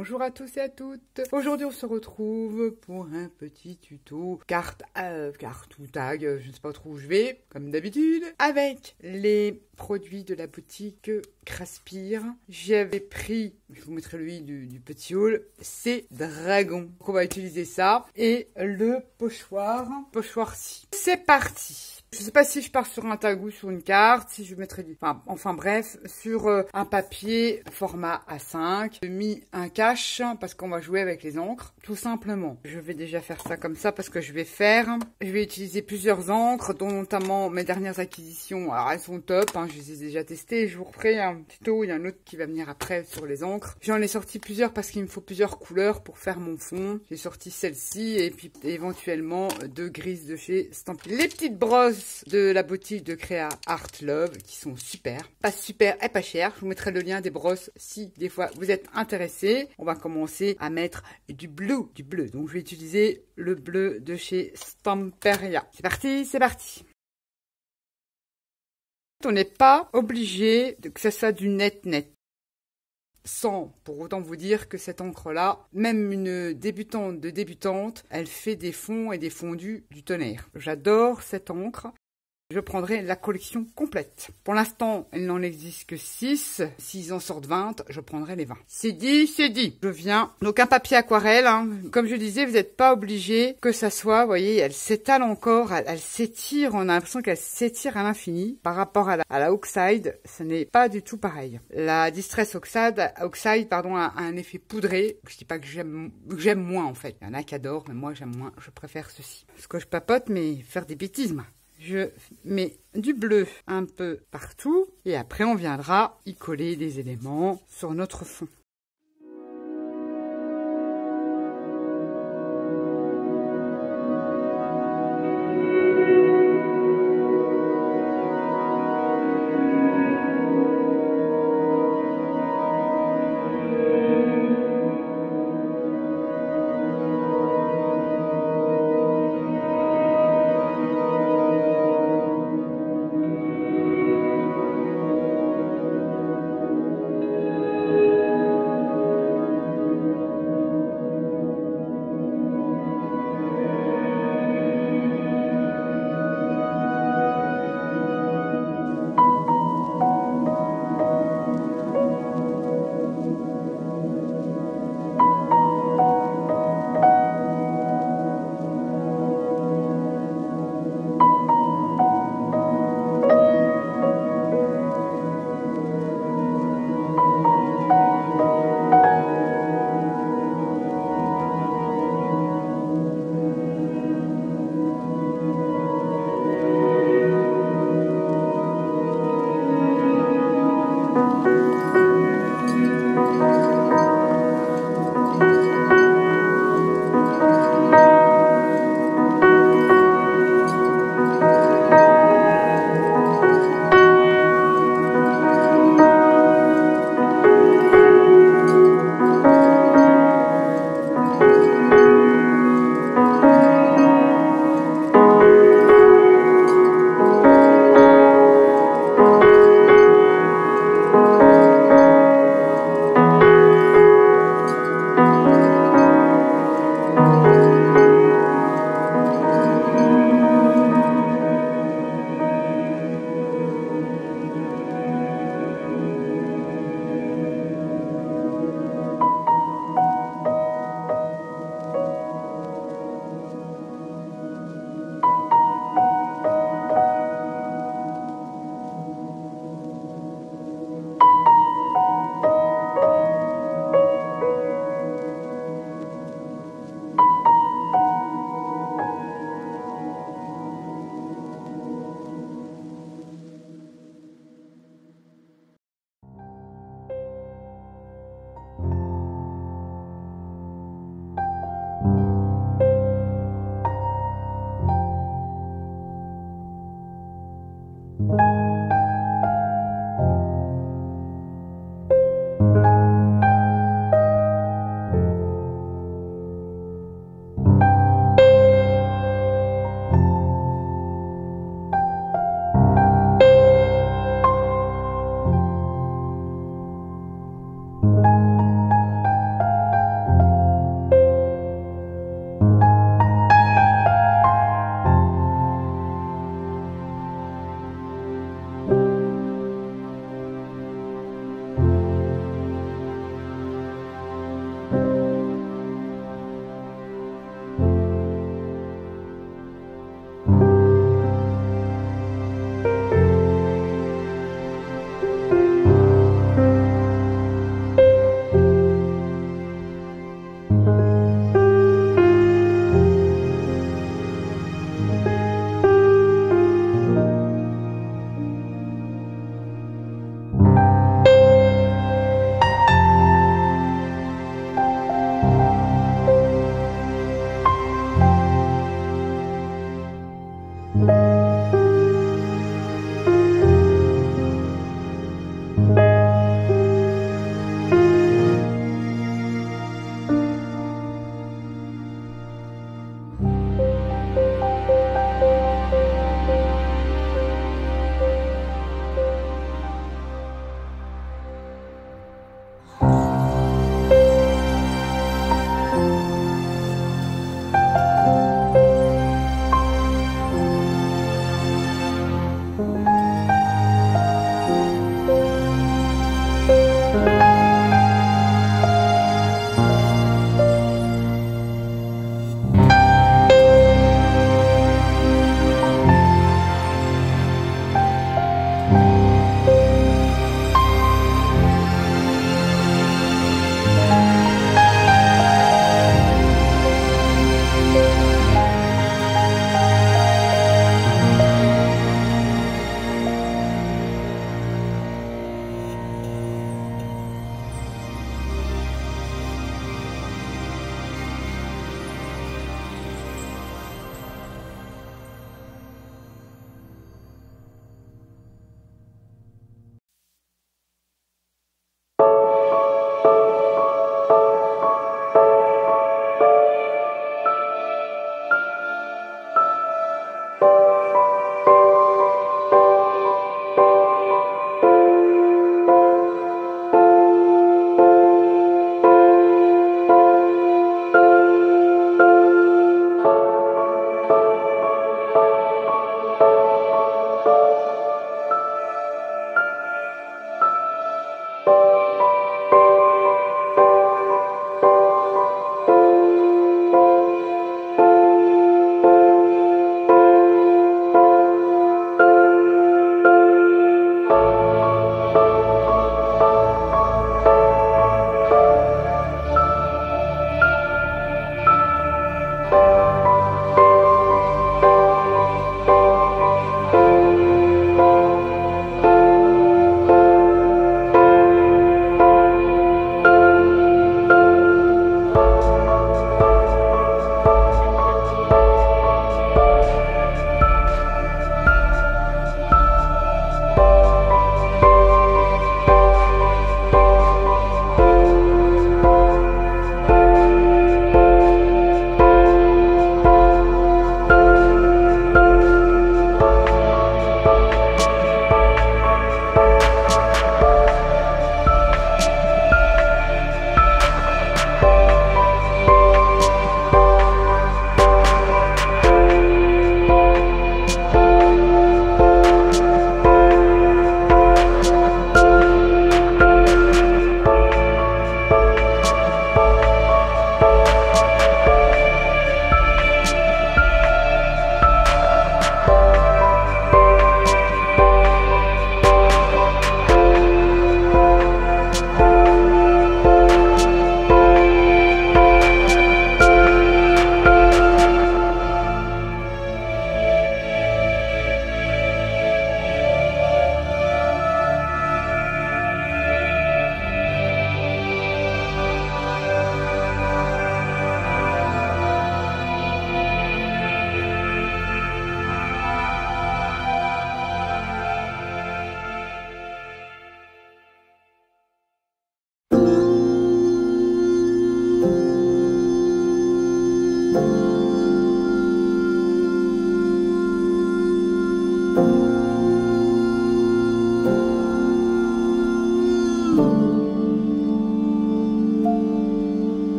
Bonjour à tous et à toutes. Aujourd'hui on se retrouve pour un petit tuto carte ou tag, je ne sais pas trop où je vais, comme d'habitude, avec les produits de la boutique Craspire. J'avais pris, je vous mettrai le i du petit haul, c'est Dragon. Donc on va utiliser ça et le pochoir-ci. C'est parti. Je sais pas si je pars sur un tag ou sur une carte, si je mettrai du... Enfin bref, sur un papier format A5. J'ai mis un cache parce qu'on va jouer avec les encres, tout simplement. Je vais déjà faire ça comme ça parce que je vais utiliser plusieurs encres, dont notamment mes dernières acquisitions. Alors elles sont top, hein, je les ai déjà testées. Je vous referai un tuto, il y a un autre qui va venir après sur les encres. J'en ai sorti plusieurs parce qu'il me faut plusieurs couleurs pour faire mon fond. J'ai sorti celle-ci et puis éventuellement deux grises de chez Stampin'. Les petites brosses de la boutique de Créa Art Love qui sont super, pas super et pas cher. Je vous mettrai le lien des brosses si des fois vous êtes intéressés. On va commencer à mettre du bleu. Donc je vais utiliser le bleu de chez Stamperia. C'est parti, c'est parti. On n'est pas obligé que ce soit du net. Sans pour autant vous dire que cette encre-là, même une débutante, elle fait des fonds et des fondus du tonnerre. J'adore cette encre. Je prendrai la collection complète. Pour l'instant, il n'en existe que 6. S'ils en sortent 20, je prendrai les 20. C'est dit, c'est dit. Je viens. Donc un papier aquarelle. Hein. Comme je disais, vous n'êtes pas obligé que ça soit, vous voyez, elle s'étale encore, elle s'étire. On a l'impression qu'elle s'étire à l'infini. Par rapport à la Oxide, ce n'est pas du tout pareil. La Distress Oxide, a un effet poudré. Je dis pas que j'aime moins en fait. Il y en a qui adorent, mais moi j'aime moins. Je préfère ceci. Parce que je papote, mais faire des bêtises, moi. Je mets du bleu un peu partout et après on viendra y coller des éléments sur notre fond.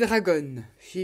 dragon. Je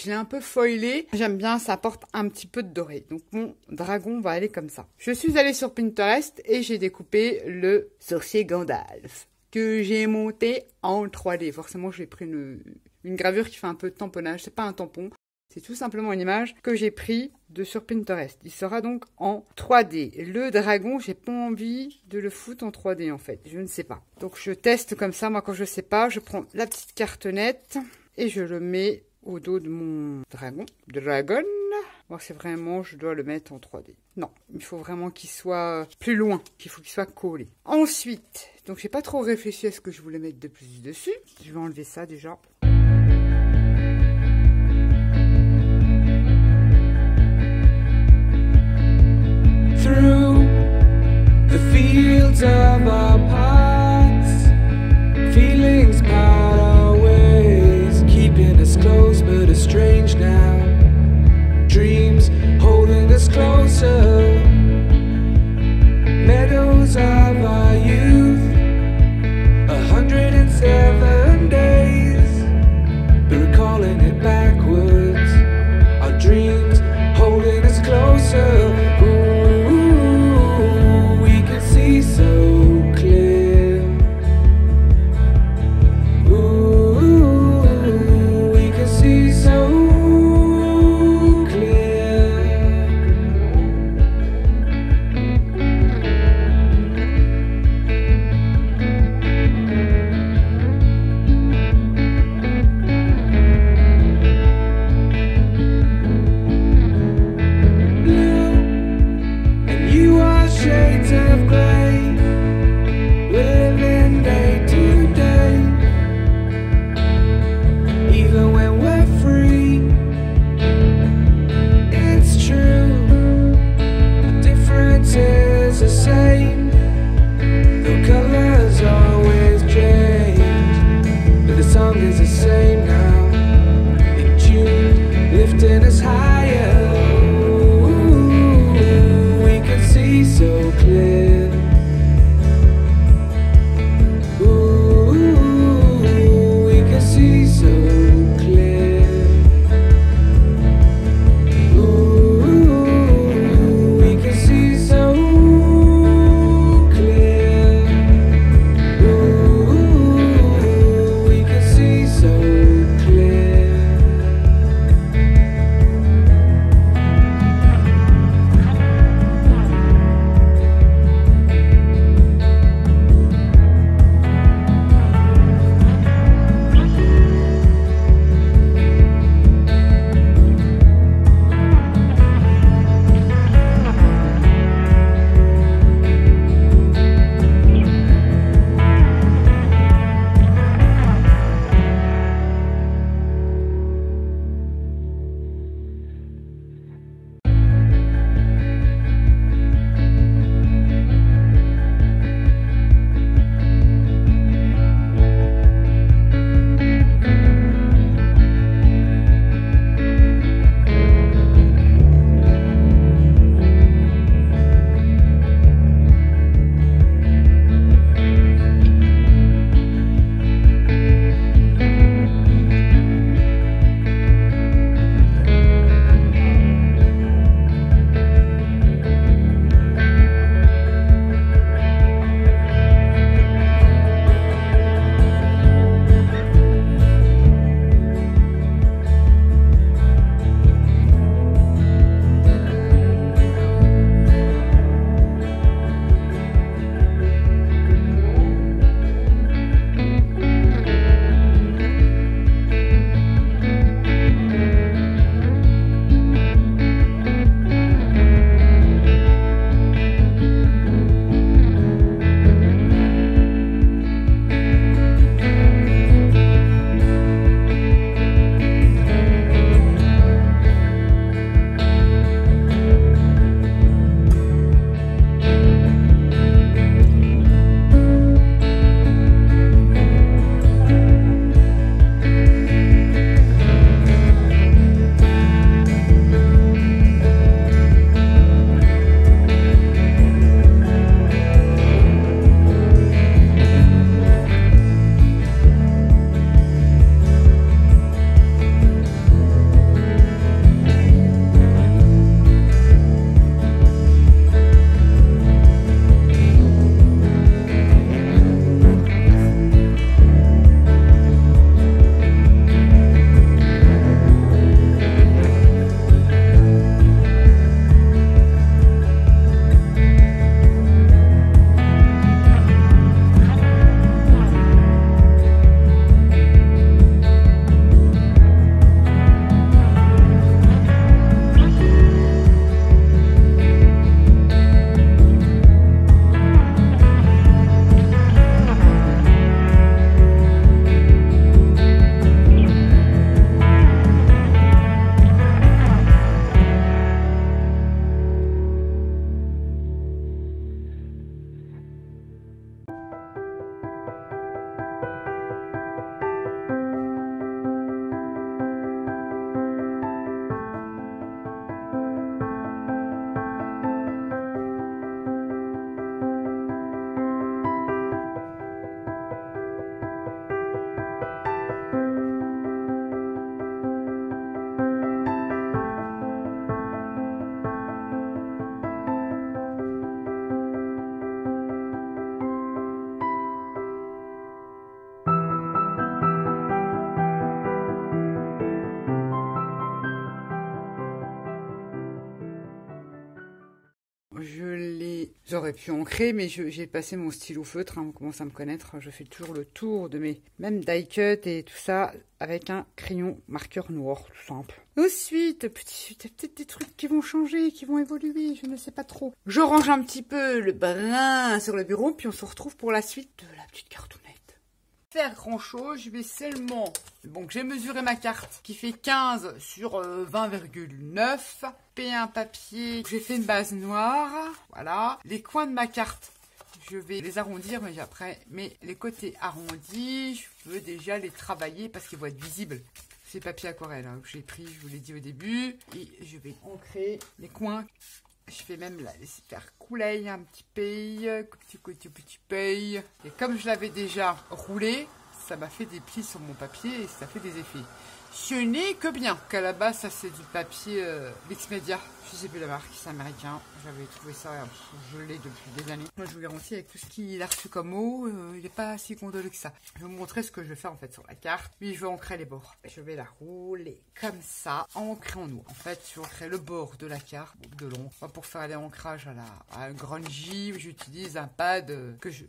l'ai un peu foilé. J'aime bien, ça apporte un petit peu de doré. Donc mon dragon va aller comme ça. Je suis allée sur Pinterest et j'ai découpé le sorcier Gandalf que j'ai monté en 3D. Forcément, j'ai pris une gravure qui fait un peu de tamponnage. C'est pas un tampon. C'est tout simplement une image que j'ai prise de sur Pinterest. Il sera donc en 3D. Le dragon, j'ai pas envie de le foutre en 3D en fait. Je ne sais pas. Donc je teste comme ça. Moi, quand je sais pas, je prends la petite cartonnette et je le mets au dos de mon dragon. Bon, c'est vraiment, je dois le mettre en 3D. Non, il faut vraiment qu'il soit plus loin. Il faut qu'il soit collé. Ensuite, donc j'ai pas trop réfléchi à ce que je voulais mettre de plus dessus. Je vais enlever ça déjà. Through the fields of our paths, feelings part our ways, keeping us close but estranged now. Dreams holding us closer, meadows of our youth, 107 days, but recalling it backwards. Our dreams holding us closer. So clear. Ooh, we can see so clear. Blue, and you are shades of gray. Living day to day, even when we're free. It's true, the difference is the same. The colors always change, but the song is the same now. In June, lifting us higher. Ooh, we can see so clear. J'aurais pu ancrer, mais j'ai passé mon stylo feutre, hein, on commence à me connaître. Je fais toujours le tour de mes même die cut et tout ça avec un crayon marqueur noir, tout simple. Ensuite, peut-être des trucs qui vont changer, qui vont évoluer, je ne sais pas trop. Je range un petit peu le brin sur le bureau, puis on se retrouve pour la suite de la petite cartoonette. Faire grand chose, je vais seulement... Bon, j'ai mesuré ma carte qui fait 15 sur 20,9. Un papier, j'ai fait une base noire, voilà. Les coins de ma carte, je vais les arrondir, mais les côtés arrondis, je veux déjà les travailler parce qu'ils vont être visibles. C'est papier aquarelle hein, que j'ai pris, je vous l'ai dit au début. Et je vais ancrer les coins. Je vais même la laisser faire couler un petit petit pays. Et comme je l'avais déjà roulé, ça m'a fait des plis sur mon papier et ça fait des effets. Ce n'est que bien. Qu'à la base, ça c'est du papier Mixmedia. Je sais plus la marque, c'est américain. J'avais trouvé ça, je l'ai depuis des années. Moi, je vous garantis, avec tout ce qu'il a reçu comme mot, il n'est pas si condolé que ça. Je vais vous montrer ce que je vais faire en fait sur la carte. Puis je vais ancrer les bords. Je vais la rouler comme ça, ancrer en nous. En fait, je vais ancrer le bord de la carte, de long. Pour faire les ancrages à un grungy, j'utilise un pad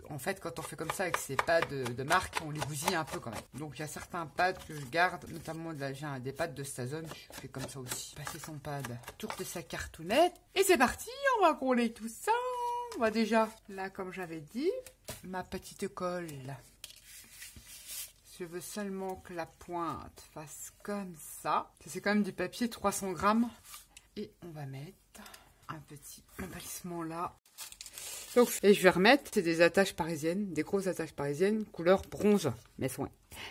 en fait, quand on fait comme ça avec ces pads de marque, on les bousille un peu quand même. Donc, il y a certains pads que je garde, notamment j'ai des pads de Stazone. Je fais comme ça aussi. Passer son pad autour de sa cartoonette. Et c'est parti, on va coller tout ça. On va déjà, là, comme j'avais dit, ma petite colle. Je veux seulement que la pointe fasse comme ça. C'est quand même du papier 300 grammes. Et on va mettre un petit embellissement là. Donc, et je vais remettre, c'est des attaches parisiennes, des grosses attaches parisiennes, couleur bronze. Mais elles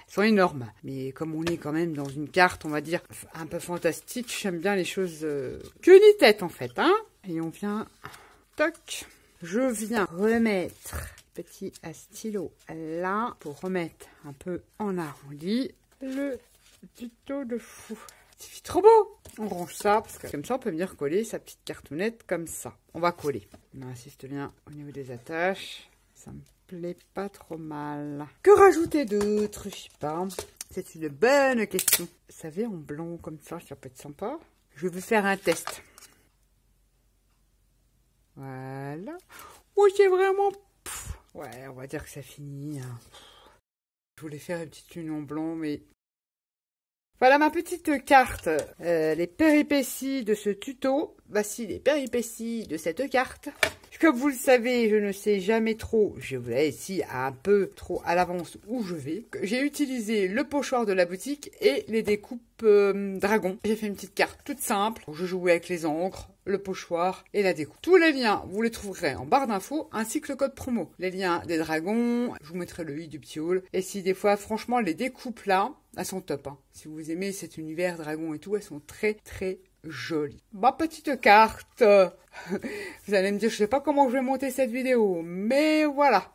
sont énormes. Mais comme on est quand même dans une carte, on va dire, un peu fantastique, j'aime bien les choses que ni tête en fait. Hein. Et on vient, toc, je viens remettre petit stylo là pour remettre un peu en arrondi le tuto de fou. C'est trop beau. On range ça, parce que comme ça, on peut venir coller sa petite cartoonette comme ça. On va coller. On insiste bien au niveau des attaches. Ça me plaît pas trop mal. Que rajouter d'autre? Je sais pas. C'est une bonne question. Vous savez, en blanc comme ça peut être sympa. Je vais faire un test. Voilà. Oui, c'est vraiment... Ouais, on va dire que ça finit. Je voulais faire une petite union blanc, mais... Voilà ma petite carte, les péripéties de ce tuto. Voici les péripéties de cette carte. Comme vous le savez, je ne sais jamais trop, je vous l'ai ici un peu trop à l'avance où je vais. J'ai utilisé le pochoir de la boutique et les découpes dragon. J'ai fait une petite carte toute simple. Je jouais avec les encres, le pochoir et la découpe. Tous les liens, vous les trouverez en barre d'infos, ainsi que le code promo. Les liens des dragons, je vous mettrai le i du petit haul. Et si des fois, franchement, les découpes là, elles sont top. Hein. Si vous aimez cet univers dragon et tout, elles sont très très jolies. Ma petite carte. Vous allez me dire, je sais pas comment je vais monter cette vidéo, mais voilà.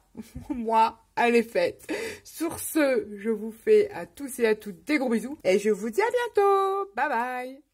Moi, elle est faite. Sur ce, je vous fais à tous et à toutes des gros bisous et je vous dis à bientôt. Bye bye.